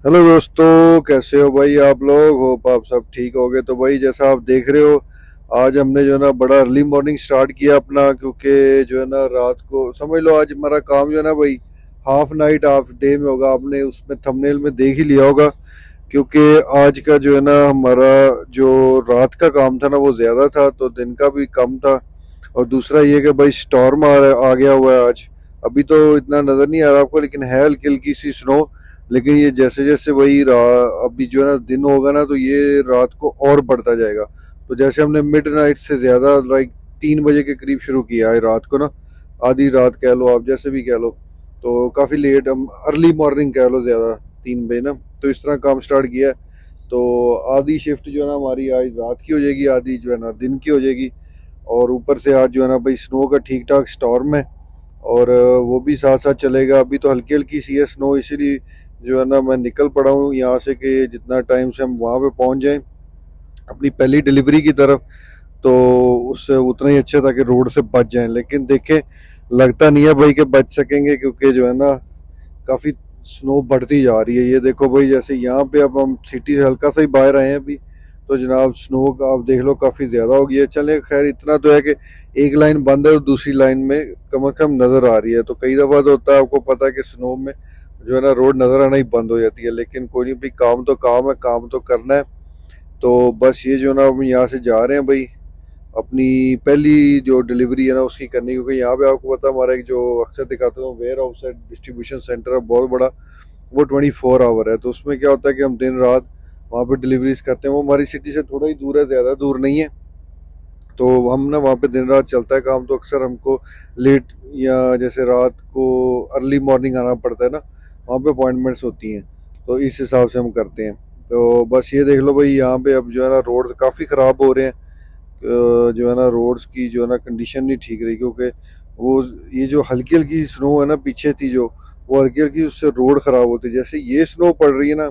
Hello दोस्तों, कैसे हो भाई आप लोग? होप आप सब ठीक होगे। तो भाई जैसा आप देख रहे हो, आज हमने जो है ना बड़ा अर्ली मॉर्निंग स्टार्ट किया अपना, क्योंकि जो है ना रात को समझ लो आज हमारा काम जो है ना भाई हाफ नाइट हाफ डे में होगा। आपने उसमें थंबनेल में देख ही लिया होगा, क्योंकि आज का जो है ना हमारा जो रात का काम था ना वो ज़्यादा था, तो दिन का भी कम था। और दूसरा ये कि भाई स्टॉर्म आ गया हुआ है आज। अभी तो इतना नज़र नहीं आ रहा आपको, लेकिन है हल्की हल्की सी स्नो। लेकिन ये जैसे जैसे वही अभी जो है ना दिन होगा ना, तो ये रात को और बढ़ता जाएगा। तो जैसे हमने मिड नाइट से ज़्यादा लाइक 3 बजे के करीब शुरू किया है रात को ना, आधी रात कह लो आप, जैसे भी कह लो। तो काफ़ी लेट, हम अर्ली मॉर्निंग कह लो ज़्यादा, 3 बजे ना। तो इस तरह काम स्टार्ट किया है। तो आधी शिफ्ट जो है ना हमारी आज रात की हो जाएगी, आधी जो है ना दिन की हो जाएगी। और ऊपर से आज जो है ना भाई स्नो का ठीक ठाक स्टॉर्म है, और वो भी साथ साथ चलेगा। अभी तो हल्की हल्की सी है स्नो, इसीलिए जो है ना मैं निकल पड़ा हूँ यहाँ से कि जितना टाइम से हम वहाँ पे पहुँच जाएं अपनी पहली डिलीवरी की तरफ, तो उससे उतना ही अच्छा था कि रोड से बच जाएं। लेकिन देखें, लगता नहीं है भाई कि बच सकेंगे, क्योंकि जो है ना काफ़ी स्नो बढ़ती जा रही है। ये देखो भाई, जैसे यहाँ पे अब हम सिटी से हल्का सा ही बाहर आए हैं अभी, तो जनाब स्नो का आप देख लो काफ़ी ज़्यादा हो गई है। चले खैर, इतना तो है कि एक लाइन बंद है और दूसरी लाइन में कम से कम नज़र आ रही है। तो कई दफ़ा तो होता है, आपको पता है कि स्नो में जो है ना रोड नज़र आना ही बंद हो जाती है। लेकिन कोई नहीं भाई, काम तो काम है, काम तो करना है। तो बस ये जो ना हम यहाँ से जा रहे हैं भाई अपनी पहली जो डिलीवरी है ना उसकी करनी, क्योंकि यहाँ पे आपको पता है हमारा एक जो अक्सर दिखाते हैं वेयर हाउस है, डिस्ट्रीब्यूशन सेंटर है बहुत बड़ा, वो 24 आवर है। तो उसमें क्या होता है कि हम दिन रात वहाँ पे डिलीवरीज करते हैं। वो हमारी सिटी से थोड़ा ही दूर है, ज़्यादा दूर नहीं है। तो हम ना वहाँ पे दिन रात चलता है काम। तो अक्सर हमको लेट या जैसे रात को अर्ली मॉर्निंग आना पड़ता है ना, वहाँ पे अपॉइंटमेंट्स होती हैं। तो इस हिसाब से हम करते हैं। तो बस ये देख लो भाई, यहाँ पे अब जो है ना रोड काफ़ी ख़राब हो रहे हैं। जो है ना रोड्स की जो है ना कंडीशन नहीं ठीक रही, क्योंकि वो ये जो हल्की हल्की स्नो है ना पीछे थी जो, वो हल्की हल्की उससे रोड ख़राब होती है। जैसे ये स्नो पड़ रही है ना,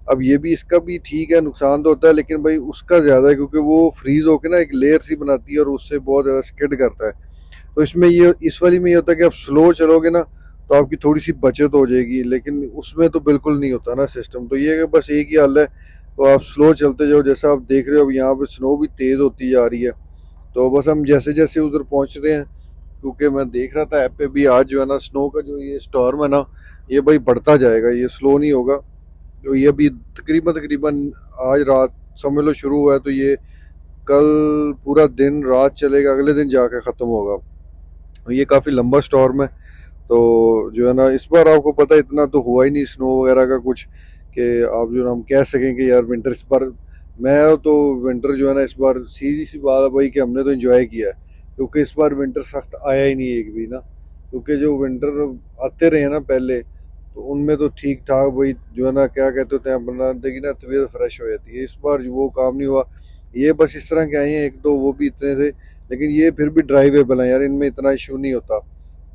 अब ये भी, इसका भी ठीक है, नुकसान तो होता है, लेकिन भाई उसका ज़्यादा है, क्योंकि वो फ्रीज होके ना एक लेयर सी बनाती है और उससे बहुत ज़्यादा स्किड करता है। तो इसमें ये, इस वाली में ये होता है कि आप स्लो चलोगे ना तो आपकी थोड़ी सी बचत हो जाएगी, लेकिन उसमें तो बिल्कुल नहीं होता ना सिस्टम। तो ये है कि बस एक ही हल है, तो आप स्लो चलते जाओ। जैसा आप देख रहे हो अब यहाँ पे स्नो भी तेज़ होती जा रही है। तो बस हम जैसे जैसे उधर पहुँच रहे हैं, क्योंकि मैं देख रहा था ऐप पे भी, आज जो है ना स्नो का जो ये स्टॉर्म है ना, ये भाई बढ़ता जाएगा, ये स्लो नहीं होगा। तो ये अभी तकरीबन तकरीबन आज रात समझ लो शुरू हुआ है, तो ये कल पूरा दिन रात चलेगा, अगले दिन जाके ख़त्म होगा। ये काफ़ी लंबा स्टॉर्म है। तो जो है ना इस बार आपको पता है इतना तो हुआ ही नहीं स्नो वगैरह का कुछ, कि आप जो है ना हम कह सकें कि यार विंटर इस बार, मैं तो विंटर जो है ना इस बार सीधी सी बात है भाई कि हमने तो एंजॉय किया है। क्योंकि इस बार विंटर सख्त आया ही नहीं एक भी ना, क्योंकि जो विंटर आते रहे ना पहले, तो उनमें तो ठीक ठाक भाई जो है ना क्या कहते होते हैं अपना देखिए ना, तबीयत फ्रेश हो जाती है। इस बार वो काम नहीं हुआ। ये बस इस तरह के आए हैं एक दो, वो भी इतने थे, लेकिन ये फिर भी ड्राइवेबल है यार, इनमें इतना इशू नहीं होता।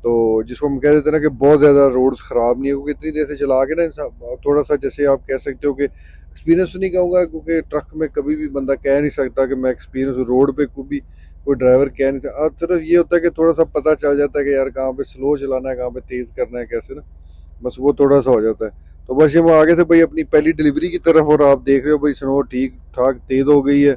तो जिसको हम कह देते हैं ना कि बहुत ज़्यादा रोड्स ख़राब नहीं है, क्योंकि इतनी देर से चला के ना इंसान थोड़ा सा, जैसे आप कह सकते हो कि एक्सपीरियंस तो नहीं कहूँगा, क्योंकि ट्रक में कभी भी बंदा कह नहीं सकता कि मैं एक्सपीरियंस, रोड पे कोई ड्राइवर कह नहीं सकता। सिर्फ ये होता है कि थोड़ा सा पता चल जाता है कि यार कहाँ पे स्लो चलाना है, कहाँ पे तेज़ करना है, कैसे ना, बस वो थोड़ा सा हो जाता है। तो बस ये हम आगे थे भाई अपनी पहली डिलीवरी की तरफ, और आप देख रहे हो भाई स्नो ठीक ठाक तेज़ हो गई है।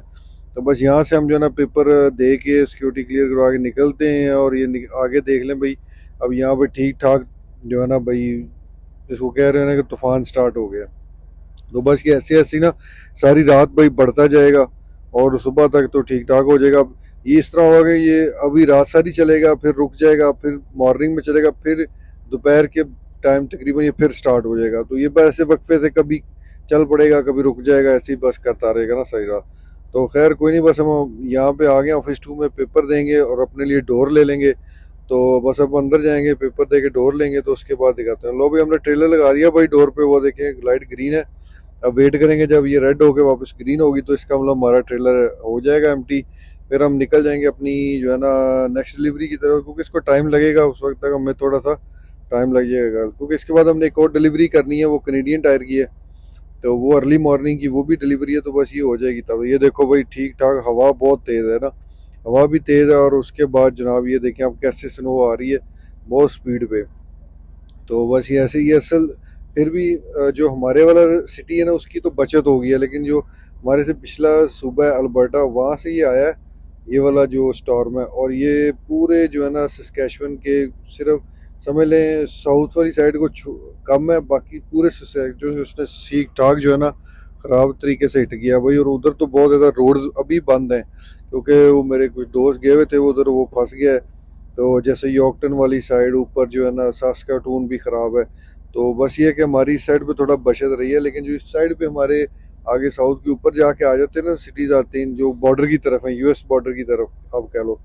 तो बस यहाँ से हम जो है ना पेपर दे के सिक्योरिटी क्लियर करवा के निकलते हैं, और ये आगे देख लें भाई, अब यहाँ पे ठीक ठाक जो है ना भाई, इसको कह रहे हैं ना कि तूफान स्टार्ट हो गया। तो बस ये ऐसे ऐसे ना सारी रात भाई बढ़ता जाएगा, और सुबह तक तो ठीक ठाक हो जाएगा। अब ये इस तरह होगा कि ये अभी रात सारी चलेगा, फिर रुक जाएगा, फिर मॉर्निंग में चलेगा, फिर दोपहर के टाइम तकरीबन ये फिर स्टार्ट हो जाएगा। तो ये बस ऐसे वक्फे से कभी चल पड़ेगा, कभी रुक जाएगा, ऐसे ही बस करता रहेगा ना सारी रात। तो खैर कोई नहीं, बस हम यहाँ पे आ गए, ऑफिस 2 में पेपर देंगे और अपने लिए डोर ले लेंगे। तो बस अब अंदर जाएंगे, पेपर दे के डोर लेंगे, तो उसके बाद दिखाते हैं। लो भाई, हमने ट्रेलर लगा दिया भाई डोर पे, वो देखें लाइट ग्रीन है। अब वेट करेंगे जब ये रेड होके वापस ग्रीन होगी, तो इसका मतलब हमारा ट्रेलर हो जाएगा एम्प्टी। फिर हम निकल जाएंगे अपनी जो है ना नेक्स्ट डिलीवरी की तरफ, क्योंकि इसको टाइम लगेगा, उस वक्त तक हमें थोड़ा सा टाइम लग जाएगा, क्योंकि इसके बाद हमने एक और डिलीवरी करनी है, वो कैनेडियन टायर की है। तो वो अर्ली मॉर्निंग की वो भी डिलीवरी है, तो बस ये हो जाएगी तब। ये देखो भाई ठीक ठाक, हवा बहुत तेज़ है ना, हवा भी तेज़ है, और उसके बाद जनाब ये देखें आप कैसे स्नो आ रही है बहुत स्पीड पे। तो बस ये ऐसे ही असल फिर भी जो हमारे वाला सिटी है ना उसकी तो बचत हो गई है, लेकिन जो हमारे से पिछला सूबा है अल्बर्टा, वहाँ से ये आया है ये वाला जो स्टॉर्म है। और ये पूरे जो है ना सस्कैचुअन के सिर्फ समझ लें साउथ वाली साइड को कम है, बाकी पूरे जो उसने ठीक ठाक जो है ना ख़राब तरीके से हिट किया भाई। और उधर तो बहुत ज़्यादा रोड अभी बंद हैं, क्योंकि वो मेरे कुछ दोस्त गए हुए थे उधर, वो फंस गया है। तो जैसे यॉर्कटन वाली साइड ऊपर जो है ना सास्काटून भी ख़राब है। तो बस ये है कि हमारी इस साइड पे थोड़ा बचत रही है, लेकिन जो इस साइड पे हमारे आगे साउथ के ऊपर जाके आ जाते हैं ना सिटीज़ आती हैं जो बॉर्डर की तरफ है, यूएस बॉर्डर की तरफ आप कह लो,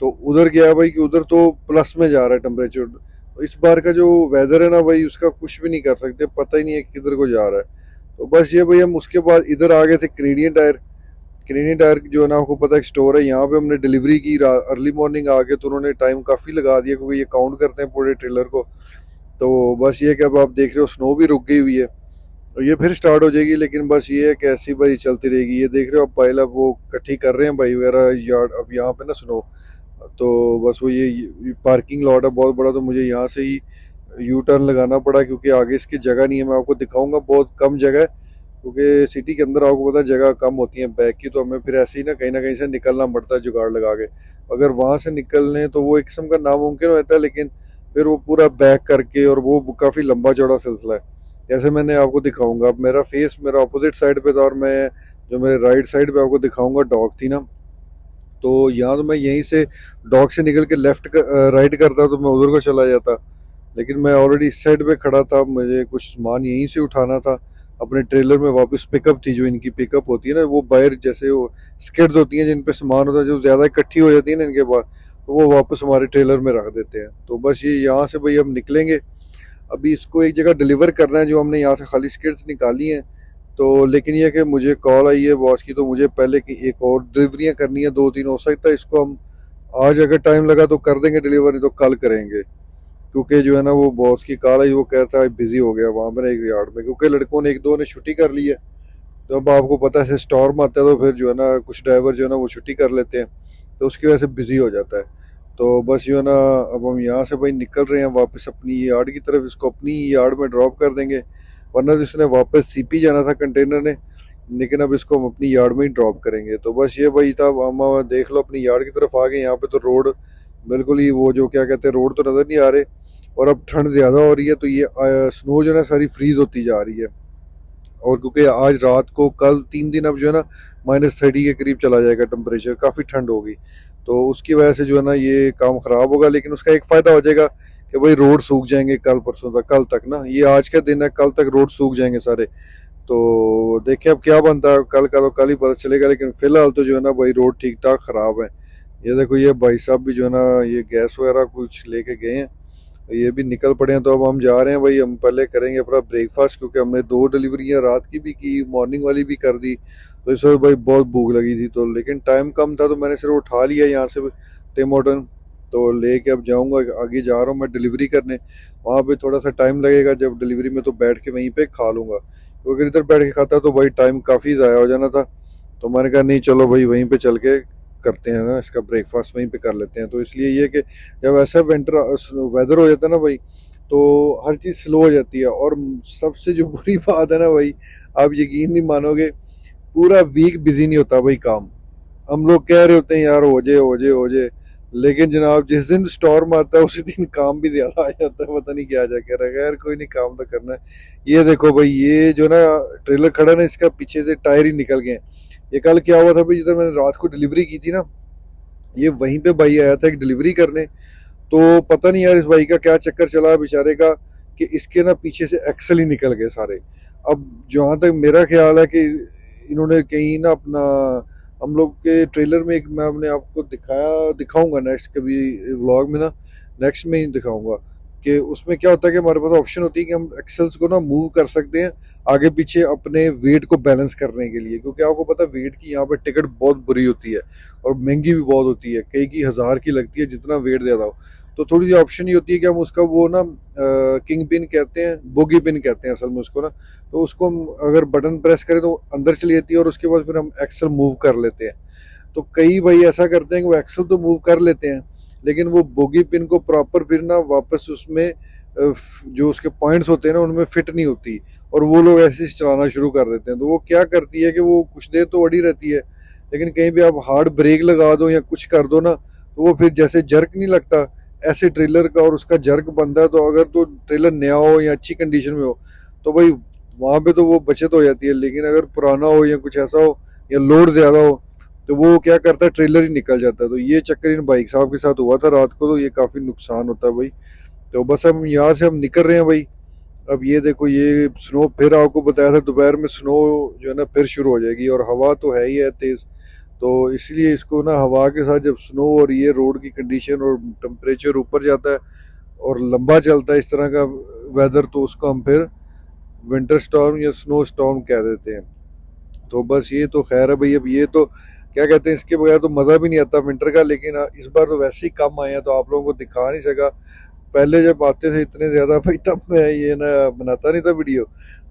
तो उधर क्या है भाई कि उधर तो प्लस में जा रहा है टेम्परेचर। इस बार का जो वेदर है ना भाई उसका कुछ भी नहीं कर सकते, पता ही नहीं है किधर को जा रहा है। तो बस ये भाई हम उसके बाद इधर आ गए थे कैनेडियन टायर। कैनेडियन टायर जो है ना आपको पता है एक स्टोर है, यहाँ पे हमने डिलीवरी की अर्ली मॉर्निंग आके, तो उन्होंने टाइम काफ़ी लगा दिया क्योंकि ये काउंट करते हैं पूरे ट्रेलर को। तो बस ये कि अब आप देख रहे हो स्नो भी रुक गई हुई है और ये फिर स्टार्ट हो जाएगी, लेकिन बस ये है कि ऐसी भाई चलती रहेगी। ये देख रहे हो आप पाइल अब वो इकट्ठी कर रहे हैं भाई वगैरह यार्ड अब यहाँ पे ना स्नो। तो बस वो ये पार्किंग लॉट है बहुत बड़ा, तो मुझे यहाँ से ही यू टर्न लगाना पड़ा क्योंकि आगे इसकी जगह नहीं है। मैं आपको दिखाऊंगा बहुत कम जगह है, क्योंकि सिटी के अंदर आपको पता है जगह कम होती है बैक की, तो हमें फिर ऐसे ही ना कहीं से निकलना पड़ता है जुगाड़ लगा के। अगर वहाँ से निकलने तो वो एक किस्म का नामुमकिन होता है, लेकिन फिर वो पूरा बैक करके, और वो काफ़ी लंबा चौड़ा सिलसिला है। जैसे मैंने आपको दिखाऊंगा, अब मेरा फेस मेरा अपोजिट साइड पे था और मैं जो मेरे राइट साइड पे आपको दिखाऊंगा डॉग थी ना, तो यहाँ तो मैं यहीं से डॉग से निकल के लेफ्ट राइट करता तो मैं उधर को चला जाता, लेकिन मैं ऑलरेडी इस साइड पे खड़ा था, मुझे कुछ सामान यहीं से उठाना था अपने ट्रेलर में वापस। पिकअप थी जो इनकी पिकअप होती है ना, वो बाहर जैसे वो स्किड्स होती हैं जिन पे सामान होता है, जो ज़्यादा इकट्ठी हो जाती है ना इनके पास, तो वो वापस हमारे ट्रेलर में रख देते हैं। तो बस ये यहाँ से भाई हम निकलेंगे, अभी इसको एक जगह डिलीवर करना है जो हमने यहाँ से खाली स्किड्स निकाली हैं। तो लेकिन ये कि मुझे कॉल आई है बॉस की, तो मुझे पहले की एक और डिलीवरियाँ करनी है, दो तीन। हो सकता है इसको हम आज अगर टाइम लगा तो कर देंगे डिलीवरी, तो कल करेंगे, क्योंकि जो है ना वो बॉस की कॉल आई, वो कहता है बिजी हो गया वहाँ पर एक यार्ड में, क्योंकि लड़कों ने एक दो ने छुट्टी कर ली है। तो अब आपको पता है स्टॉर्म आता है तो फिर जो है ना कुछ ड्राइवर जो है ना वो छुट्टी कर लेते हैं, तो उसकी वजह से बिजी हो जाता है। तो बस जो है ना अब हम यहाँ से भाई निकल रहे हैं वापस अपनी यार्ड की तरफ, इसको अपनी यार्ड में ड्रॉप कर देंगे, वरना तो इसने वापस सीपी जाना था कंटेनर ने, लेकिन अब इसको हम अपनी यार्ड में ही ड्रॉप करेंगे। तो बस ये भाई था, हम देख लो अपनी यार्ड की तरफ आ गए। यहाँ पे तो रोड बिल्कुल ही वो जो क्या कहते हैं रोड तो नज़र नहीं आ रहे, और अब ठंड ज़्यादा हो रही है, तो ये स्नो जो है ना सारी फ्रीज होती जा रही है। और क्योंकि आज रात को कल 3 दिन अब जो है ना -30 के करीब चला जाएगा टेम्परेचर, काफ़ी ठंड होगी, तो उसकी वजह से जो है ना ये काम ख़राब होगा। लेकिन उसका एक फ़ायदा हो जाएगा कि भाई रोड सूख जाएंगे कल परसों तक, कल तक ना, ये आज का दिन है, कल तक रोड सूख जाएंगे सारे। तो देखें अब क्या बनता है, कल का तो कल ही पता चलेगा, लेकिन फिलहाल तो जो है ना भाई रोड ठीक ठाक ख़राब है। ये देखो ये भाई साहब भी जो है ना ये गैस वगैरह कुछ लेके गए हैं, ये भी निकल पड़े हैं। तो अब हम जा रहे हैं भाई, हम पहले करेंगे अपना ब्रेकफास्ट, क्योंकि हमने 2 डिलीवरियाँ रात की भी की, मॉर्निंग वाली भी कर दी, तो इस वक्त भाई बहुत भूख लगी थी। तो लेकिन टाइम कम था तो मैंने सिर्फ उठा लिया यहाँ से टिम हॉर्टन, तो लेके अब जाऊँगा, आगे जा रहा हूँ मैं डिलीवरी करने। वहाँ पे थोड़ा सा टाइम लगेगा जब डिलीवरी में, तो बैठ के वहीं पे खा लूँगा, क्योंकि इधर बैठ के खाता तो भाई टाइम काफ़ी ज़ाया हो जाना था। तो मैंने कहा नहीं चलो भाई वहीं पे चल के करते हैं ना, इसका ब्रेकफास्ट वहीं पे कर लेते हैं। तो इसलिए ये कि जब ऐसा विंटर वेदर हो जाता है ना भाई, तो हर चीज़ स्लो हो जाती है। और सबसे जो बुरी बात है ना भाई, आप यकीन नहीं मानोगे, पूरा वीक बिजी नहीं होता भाई काम। हम लोग कह रहे होते हैं यार हो जाए हो जाए हो जाए, लेकिन जनाब जिस दिन स्टॉर्म आता है उसी दिन काम भी ज्यादा आ जाता है, पता नहीं क्या जाके रखा है यार, कोई नहीं काम तो करना है। ये देखो भाई ये जो ना ट्रेलर खड़ा ना, इसका पीछे से टायर ही निकल गए हैं। ये कल क्या हुआ था भाई, जिधर मैंने रात को डिलीवरी की थी ना, ये वहीं पे भाई आया था एक डिलीवरी करने, तो पता नहीं यार इस भाई का क्या चक्कर चला बेचारे का, कि इसके ना पीछे से एक्सल ही निकल गए सारे। अब जहाँ तक मेरा ख्याल है कि इन्होंने कहीं ना अपना, हम लोग के ट्रेलर में एक मैं अपने आपको दिखाऊंगा नेक्स्ट कभी व्लॉग में ना, नेक्स्ट में ही दिखाऊंगा कि उसमें क्या होता है कि हमारे पास ऑप्शन होती है कि हम एक्सेल्स को ना मूव कर सकते हैं आगे पीछे अपने वेट को बैलेंस करने के लिए, क्योंकि आपको पता है वेट की यहाँ पे टिकट बहुत बुरी होती है और महंगी भी बहुत होती है, कई की 1000 की लगती है जितना वेट ज़्यादा हो। तो थोड़ी सी ऑप्शन ये होती है कि हम उसका वो ना किंग पिन कहते हैं, बोगी पिन कहते हैं असल में उसको ना, तो उसको हम अगर बटन प्रेस करें तो अंदर चली जाती है और उसके बाद फिर हम एक्सेल मूव कर लेते हैं। तो कई भाई ऐसा करते हैं कि वो एक्सेल तो मूव कर लेते हैं, लेकिन वो बोगी पिन को प्रॉपर फिर ना वापस उसमें जो उसके पॉइंट्स होते हैं ना उनमें फिट नहीं होती, और वो लोग ऐसे ही चलाना शुरू कर देते हैं। तो वो क्या करती है कि वो कुछ देर तो अड़ी रहती है, लेकिन कहीं भी आप हार्ड ब्रेक लगा दो या कुछ कर दो ना, तो वो फिर जैसे जर्क नहीं लगता, ऐसे ट्रेलर का और उसका जर्क बनता है। तो अगर तो ट्रेलर नया हो या अच्छी कंडीशन में हो तो भाई वहाँ पे तो वो बचत हो जाती है, लेकिन अगर पुराना हो या कुछ ऐसा हो या लोड ज़्यादा हो तो वो क्या करता है, ट्रेलर ही निकल जाता है। तो ये चक्कर इन बाइक साहब के साथ हुआ था रात को, तो ये काफ़ी नुकसान होता है भाई। तो बस हम यहाँ से हम निकल रहे हैं भाई। अब ये देखो, ये स्नो फिर आपको बताया था दोपहर में स्नो जो है ना फिर शुरू हो जाएगी, और हवा तो है ही है तेज़। तो इसलिए इसको ना हवा के साथ जब स्नो और ये रोड की कंडीशन और टेम्परेचर ऊपर जाता है और लंबा चलता है इस तरह का वेदर, तो उसको हम फिर विंटर स्टॉर्म या स्नो स्टॉर्म कह देते हैं। तो बस ये तो खैर है भाई। अब ये तो क्या कहते हैं, इसके बगैर तो मज़ा भी नहीं आता विंटर का। लेकिन इस बार तो वैसे ही कम आए हैं तो आप लोगों को दिखा नहीं सका। पहले जब आते थे इतने ज़्यादा भाई तब मैं ये ना बनाता नहीं था वीडियो।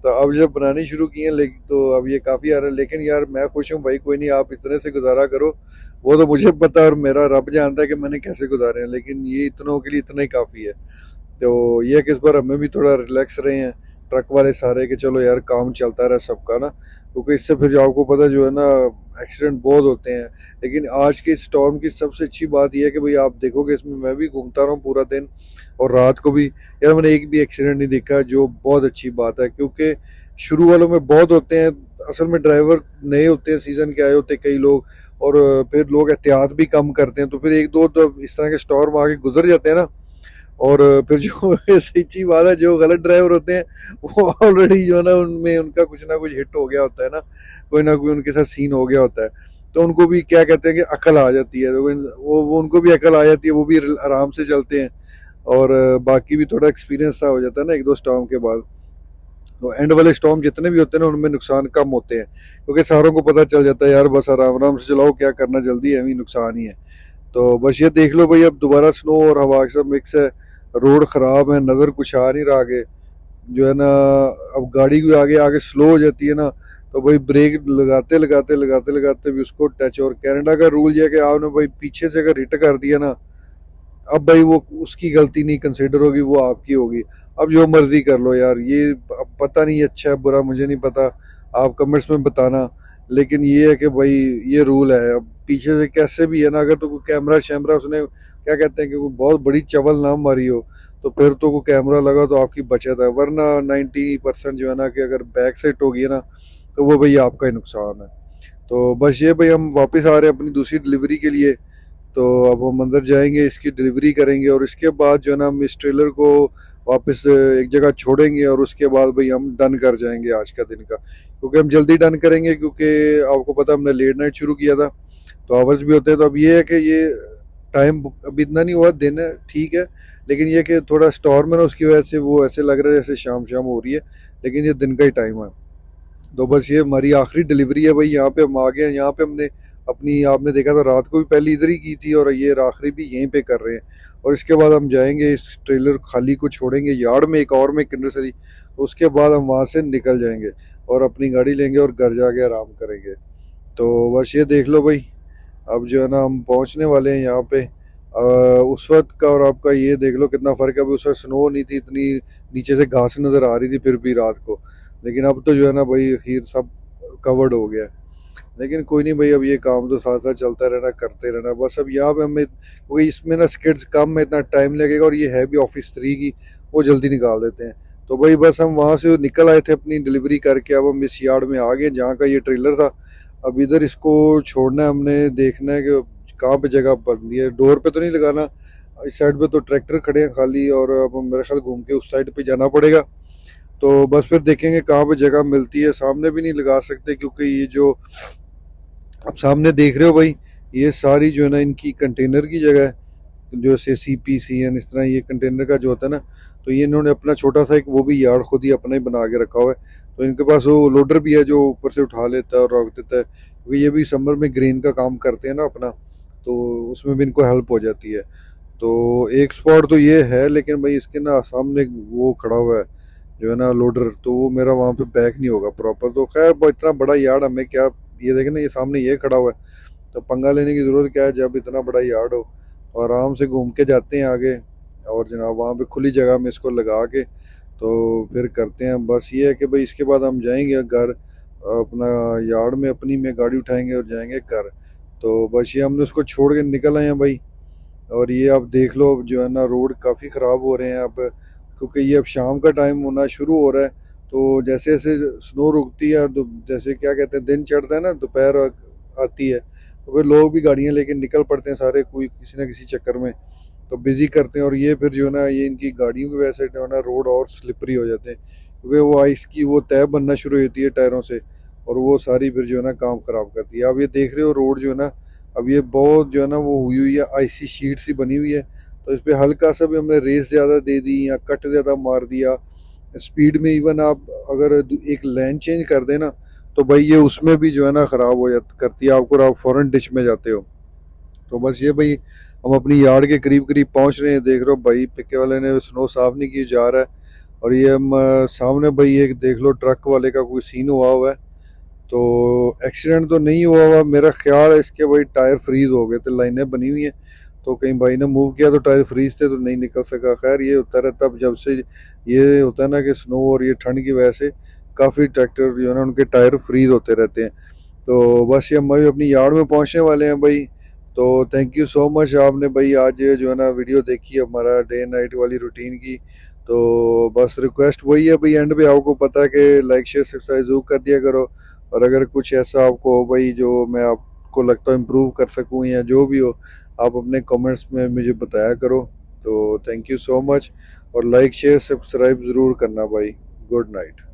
तो अब जब बनानी शुरू की है, लेकिन तो अब ये काफ़ी आ रहा है। लेकिन यार मैं खुश हूँ भाई, कोई नहीं, आप इतने से गुजारा करो। वो तो मुझे पता है और मेरा रब जानता है कि मैंने कैसे गुजारे हैं, लेकिन ये इतनों के लिए इतना ही काफ़ी है। तो ये है कि इस बार हमें भी थोड़ा रिलैक्स रहे हैं ट्रक वाले सारे, कि चलो यार काम चलता रहा सबका ना, क्योंकि इससे फिर जो आपको पता जो है ना एक्सीडेंट बहुत होते हैं। लेकिन आज के स्टॉर्म की सबसे अच्छी बात यह है कि भाई आप देखोगे इसमें मैं भी घूमता रहा हूँ पूरा दिन और रात को भी, यार मैंने एक भी एक्सीडेंट नहीं देखा, जो बहुत अच्छी बात है। क्योंकि शुरू वालों में बहुत होते हैं, असल में ड्राइवर नए होते हैं, सीज़न के आए होते हैं कई लोग, और फिर लोग एहतियात भी कम करते हैं, तो फिर एक दो तो इस तरह के स्टॉर्म आके गुजर जाते हैं ना। और फिर जो सच्ची बात है, जो गलत ड्राइवर होते हैं वो ऑलरेडी जो है ना उनमें उनका कुछ ना कुछ हिट हो गया होता है ना कोई उनके साथ सीन हो गया होता है। तो उनको भी क्या कहते हैं कि अकल आ जाती है, तो वो उनको भी अकल आ जाती है, वो भी आराम से चलते हैं। और बाकी भी थोड़ा एक्सपीरियंस सा हो जाता है ना एक दो स्टॉर्म के बाद। तो एंड वाले स्टॉर्म जितने भी होते हैं ना उनमें नुकसान कम होते हैं, क्योंकि सारों को पता चल जाता है यार बस आराम आराम से चलाओ, क्या करना, जल्दी है, अभी नुकसान ही है। तो बस ये देख लो भाई, अब दोबारा स्नो और हवा के साथ मिक्स है, रोड खराब है, नज़र कुछ आ नहीं रहा आगे जो है ना। अब गाड़ी भी आगे आगे स्लो हो जाती है ना, तो भाई ब्रेक लगाते लगाते लगाते लगाते भी उसको टच। और कनाडा का रूल ये है कि आपने भाई पीछे से अगर हिट कर दिया ना, अब भाई वो उसकी गलती नहीं कंसिडर होगी, वो आपकी होगी। अब जो मर्जी कर लो यार, ये अब पता नहीं अच्छा है बुरा मुझे नहीं पता, आप कमेंट्स में बताना। लेकिन ये है कि भाई ये रूल है। अब पीछे से कैसे भी है ना, अगर तो कोई कैमरा शैमरा उसने क्या कहते हैं कि कोई बहुत बड़ी चवल ना मारी हो, तो फिर तो कोई कैमरा लगा तो आपकी बचत है, वरना 90% जो है ना कि अगर बैक साइड होगी ना तो वो भाई आपका ही नुकसान है। तो बस ये भाई हम वापस आ रहे हैं अपनी दूसरी डिलीवरी के लिए। तो अब हम अंदर जाएंगे, इसकी डिलीवरी करेंगे, और इसके बाद जो है ना हम इस ट्रेलर को वापस एक जगह छोड़ेंगे, और उसके बाद भाई हम डन कर जाएंगे आज का दिन का। क्योंकि हम जल्दी डन करेंगे, क्योंकि आपको पता हमने लेट नाइट शुरू किया था, तो आवर्स भी होते हैं। तो अब ये है कि ये टाइम अभी इतना नहीं हुआ, दिन है ठीक है, लेकिन ये कि थोड़ा स्टॉर्म है ना उसकी वजह से वो ऐसे लग रहा है जैसे शाम शाम हो रही है, लेकिन ये दिन का ही टाइम है। तो बस ये हमारी आखिरी डिलीवरी है भाई, यहाँ पे हम आ गए हैं। यहाँ पे हमने अपनी, आपने देखा था रात को भी पहले इधर ही की थी, और ये आखिरी भी यहीं पे कर रहे हैं। और इसके बाद हम जाएंगे इस ट्रेलर खाली को छोड़ेंगे यार्ड में, एक और में कंडरसरी, तो उसके बाद हम वहाँ से निकल जाएंगे और अपनी गाड़ी लेंगे और घर जाके आराम करेंगे। तो बस ये देख लो भाई, अब जो है ना हम पहुँचने वाले हैं यहाँ पे। उस वक्त का और आपका ये देख लो कितना फ़र्क है। अभी उस वक्त स्नो नहीं थी इतनी, नीचे से घास नज़र आ रही थी फिर भी रात को, लेकिन अब तो जो है ना भाई अखीर सब कवर्ड हो गया है। लेकिन कोई नहीं भाई, अब ये काम तो साथ साथ चलता रहना, करते रहना। बस अब यहाँ पे हमें, क्योंकि इसमें ना स्किड्स कम है, इतना टाइम लगेगा, और ये है भी ऑफिस 3 की, वो जल्दी निकाल देते हैं। तो भाई बस हम वहाँ से निकल आए थे अपनी डिलीवरी करके, अब हम इस यार्ड में आ गए जहाँ का ये ट्रेलर था। अब इधर इसको छोड़ना है हमने, देखना है कि कहाँ पे जगह बनती है। डोर पे तो नहीं लगाना, इस साइड पे तो ट्रैक्टर खड़े हैं खाली, और अब मेरे ख्याल घूम के उस साइड पे जाना पड़ेगा। तो बस फिर देखेंगे कहाँ पे जगह मिलती है। सामने भी नहीं लगा सकते, क्योंकि ये जो आप सामने देख रहे हो भाई, ये सारी जो है ना इनकी कंटेनर की जगह है, जो से CP CN इस तरह ये कंटेनर का जो होता है ना, तो ये इन्होंने अपना छोटा सा एक वो भी यार्ड खुद ही अपना ही बना के रखा हुआ है। तो इनके पास वो लोडर भी है जो ऊपर से उठा लेता है और रख देता है, क्योंकि ये भी समर में ग्रेन का काम करते हैं ना अपना, तो उसमें भी इनको हेल्प हो जाती है। तो एक स्पॉट तो ये है, लेकिन भाई इसके ना सामने वो खड़ा हुआ है जो है ना लोडर, तो वो मेरा वहाँ पे बैक नहीं होगा प्रॉपर। तो खैर इतना बड़ा यार्ड हमें क्या, ये देखें ना ये सामने ये खड़ा हुआ है, तो पंगा लेने की ज़रूरत क्या है जब इतना बड़ा यार्ड हो। और आराम से घूम के जाते हैं आगे। और जनाब वहाँ पे खुली जगह में इसको लगा के तो फिर करते हैं। बस ये है कि भाई इसके बाद हम जाएंगे घर अपना यार्ड में अपनी में गाड़ी उठाएंगे और जाएंगे घर। तो बस ये हमने उसको छोड़ के निकल आए हैं भाई। और ये आप देख लो जो है ना रोड काफ़ी ख़राब हो रहे हैं अब, क्योंकि ये अब शाम का टाइम होना शुरू हो रहा है। तो जैसे जैसे स्नो रुकती है, जैसे क्या कहते हैं दिन चढ़ता है ना, दोपहर आती है, तो फिर लोग भी गाड़ियाँ लेके निकल पड़ते हैं सारे, कोई किसी ना किसी चक्कर में तो बिज़ी करते हैं। और ये फिर जो है ना ये इनकी गाड़ियों की वजह से जो है ना रोड और स्लिपरी हो जाते हैं, क्योंकि वो आइस की वो तय बनना शुरू होती है टायरों से, और वो सारी फिर जो है ना काम ख़राब करती है। अब ये देख रहे हो रोड जो है ना, अब ये बहुत जो है ना वो हुई हुई है, आईसी शीट सी बनी हुई है। तो इस पर हल्का सा भी हमने रेस ज़्यादा दे दी या कट ज़्यादा मार दिया स्पीड में, इवन आप अगर एक लाइन चेंज कर देना तो भाई ये उसमें भी जो है ना ख़राब हो जाती करती है आपको, और आप फ़ौरन डिच में जाते हो। तो बस ये भाई हम अपनी यार्ड के करीब करीब पहुंच रहे हैं। देख रहे हो भाई पिके वाले ने स्नो साफ नहीं की जा रहा है। और ये हम सामने भाई एक देख लो ट्रक वाले का कोई सीन हुआ है। तो एक्सीडेंट तो नहीं हुआ मेरा ख्याल है, इसके भाई टायर फ्रीज हो गए थे, लाइनें बनी हुई हैं तो कहीं भाई ने मूव किया तो टायर फ्रीज थे तो नहीं निकल सका। खैर ये होता रहता, अब जब से ये होता है ना कि स्नो और ये ठंड की वजह से काफ़ी ट्रैक्टर जो है ना उनके टायर फ्रीज होते रहते हैं। तो बस ये हम अभी अपनी यार्ड में पहुंचने वाले हैं भाई। तो थैंक यू सो मच आपने भाई आज जो है ना वीडियो देखी हमारा डे नाइट वाली रूटीन की। तो बस रिक्वेस्ट वही है भाई, एंड पे आपको पता है कि लाइक शेयर सब्सक्राइब जरूर कर दिया करो। और अगर कुछ ऐसा आपको हो भाई जो मैं आपको लगता है इम्प्रूव कर सकूं या जो भी हो, आप अपने कमेंट्स में मुझे बताया करो। तो थैंक यू सो मच, और लाइक शेयर सब्सक्राइब ज़रूर करना भाई। Good night.